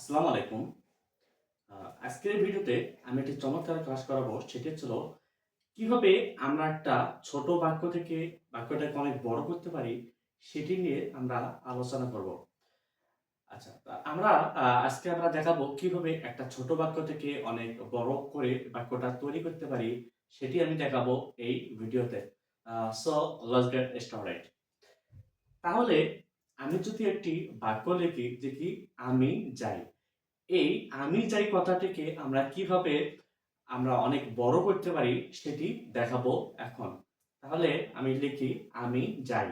আসসালামু আলাইকুম। আজকের ভিডিওতে আমি একটি চমৎকার ক্লাস করাবো। সেটি হচ্ছিল কিভাবে আমরা একটা ছোট বাক্য থেকে বাক্যটাকে অনেক বড় করতে পারি, সেটি নিয়ে আমরা আলোচনা করব। আচ্ছা, আজকে আমরা দেখাবো কিভাবে একটা ছোট বাক্য থেকে অনেক বড় করে বাক্যটা তৈরি করতে পারি, সেটি আমি দেখাবো এই ভিডিওতে। So let's get started. তাহলে আমি যদি একটি বাক্য লিখি যে কি আমি যাই। এই আমি চাই কথাটিকে আমরা অনেক বড় করতে পারি সেটি দেখাবো এখন। তাহলে আমি লিখি আমি যাই।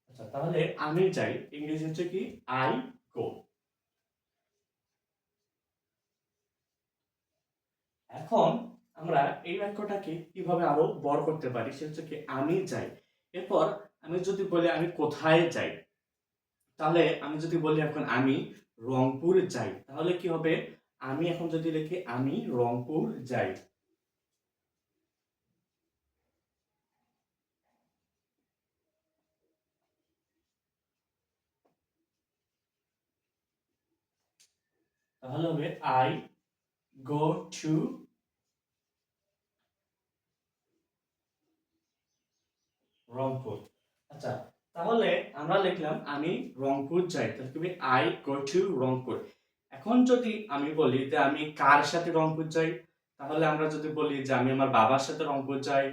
আচ্ছা, তাহলে আমি যাই ইংরেজি হচ্ছে কি আই গো। এখন আমরা এই বাক্যটাকে কিভাবে আরো বড় করতে পারি সে হচ্ছে কি আমি যাই। এরপর আমি যদি বলি আমি কোথায় যাই, তাহলে আমি যদি বলি এখন আমি রংপুর যাই, তাহলে কি হবে? আমি এখন যদি লিখি আমি রংপুর যাই, তাহলে হবে আই গো টু রংপুর। আচ্ছা, তাহলে আমরা লিখলাম আমি রংপুর যাই, তাহলে কি হবে আই গো টু রংপুর। এখন যদি আমি বলি যে আমি কার সাথে রংপুর যাই, তাহলে আমরা যদি বলি যে আমি আমার বাবার সাথে রংপুর যাই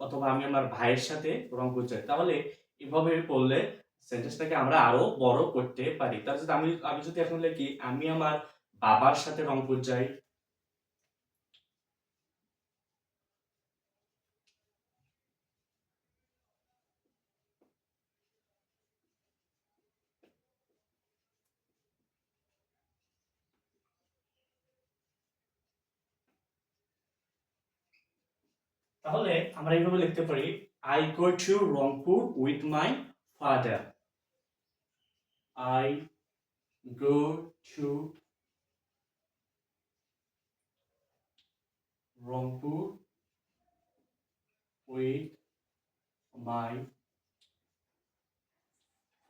অথবা আমি আমার ভাইয়ের সাথে রংপুর যাই, তাহলে এভাবে বললে সেন্টেন্সটাকে আমরা আরো বড় করতে পারি। তাহলে যদি আমি আমি যদি এখন লিখি আমি আমার বাবার সাথে রংপুর যাই, তাহলে আমরা এইভাবে লিখতে পারি I go to Rangpur with my father. I go to Rangpur with my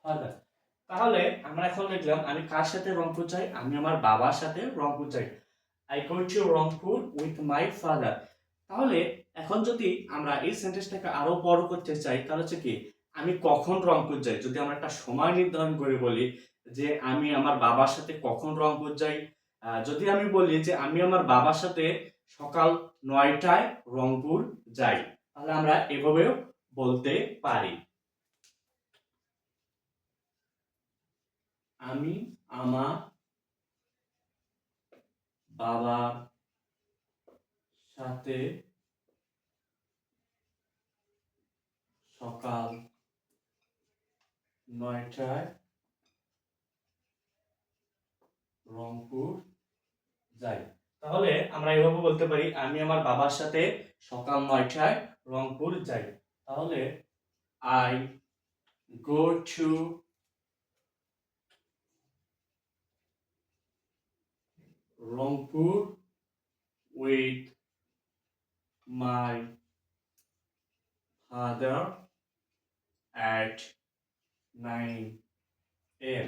father। তাহলে আমরা এখন লিখলাম আমি কার সাথে রংপুর যাই, আমি আমার বাবার সাথে রংপুর যাই। I go to Rangpur with my father। তাহলে এখন যদি আমরা এই সেন্টেন্সটাকে আরো বড় করতে চাই, তাহলে হচ্ছে কি আমি কখন রংপুর যাই, যদি আমরা একটা সময় নির্ধারণ করে বলি যে আমি আমার বাবার সাথে কখন রংপুর যাই, যদি আমি বলি যে আমি আমার বাবার সাথে সকাল ৯টায় রংপুর যাই, তাহলে আমরা এভাবেও বলতে পারি আমি আমার বাবার সাথে সকাল ৯টায় রংপুর যাই। তাহলে আমরা এভাবে বলতে পারি আমি আমার বাবার সাথে সকাল ৯টায় রংপুর যাই। তাহলে I go to Rangpur with my father at 9 AM।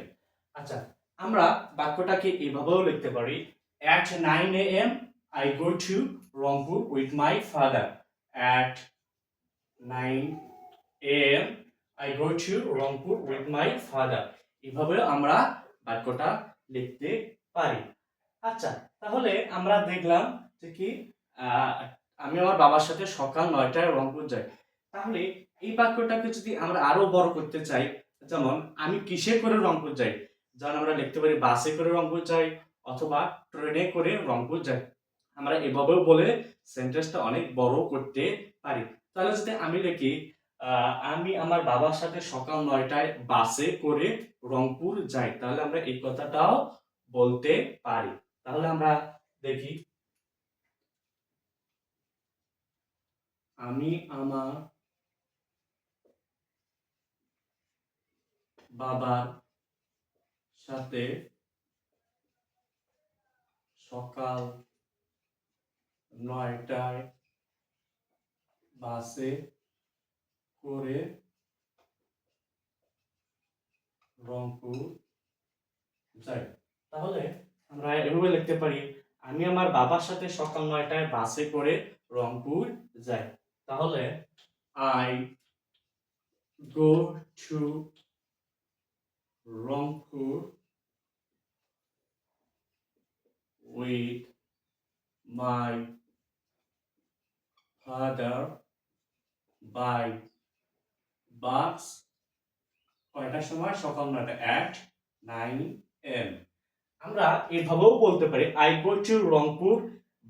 আচ্ছা, আমরা বাক্যটাকে এভাবেও লিখতে পারি at 9 AM I go to Rangpur with my father। at 9 AM I go to Rangpur with my father। এভাবেও আমরা বাক্যটা লিখতে পারি। আচ্ছা, তাহলে আমরা দেখলাম যে কি আহ, আমি আমার বাবার সাথে সকাল ৯টায় রংপুর যাই। তাহলে এই বাক্যটাকে যদি আমরা আরো বড় করতে চাই, যেমন আমি কিসে করে রংপুর যাই, যেমন আমরা লিখতে পারি বাসে করে রংপুর যাই অথবা ট্রেনে করে রংপুর যাই। আমরা এভাবেও বলে সেন্টেন্সটা অনেক বড় করতে পারি। তাহলে যদি আমি লিখি আমি আমার বাবার সাথে সকাল ৯টায় বাসে করে রংপুর যাই, তাহলে আমরা এই কথাটাও বলতে পারি। তাহলে আমরা দেখি আমি আমার বাবার সাথে সকাল ৯টায় বাসে করে রংপুর যাই। তাহলে আমরা এভাবে লিখতে পারি, আমি আমার বাবার সাথে সকাল 9টায় বাসে করে রংপুর যাই। তাহলে I go to Rangpur with my father by bus কয়টার সময়? সকাল 9টা at 9 am। আমরা এভাবেও বলতে পারি I go to Rangpur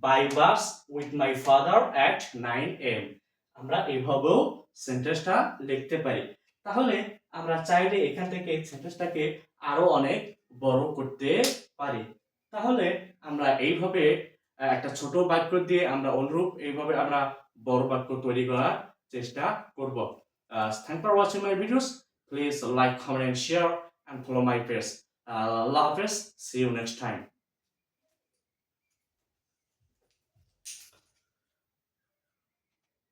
by bus with my father at 9 am। আমরা এভাবেও সেন্টেন্সটা লিখতে পারি। তাহলে আমরা চাইলে এখান থেকে সেন্টেন্সটাকে আরো অনেক বড় করতে পারি। তাহলে আমরা এইভাবে একটা ছোট বাক্য দিয়ে আমরা অনুরূপ এইভাবে আমরা বড় বাক্য তৈরি করার চেষ্টা করব। Thanks for watching my videos. Please like, comment and share and follow my page. Allah Hafiz. See you next time.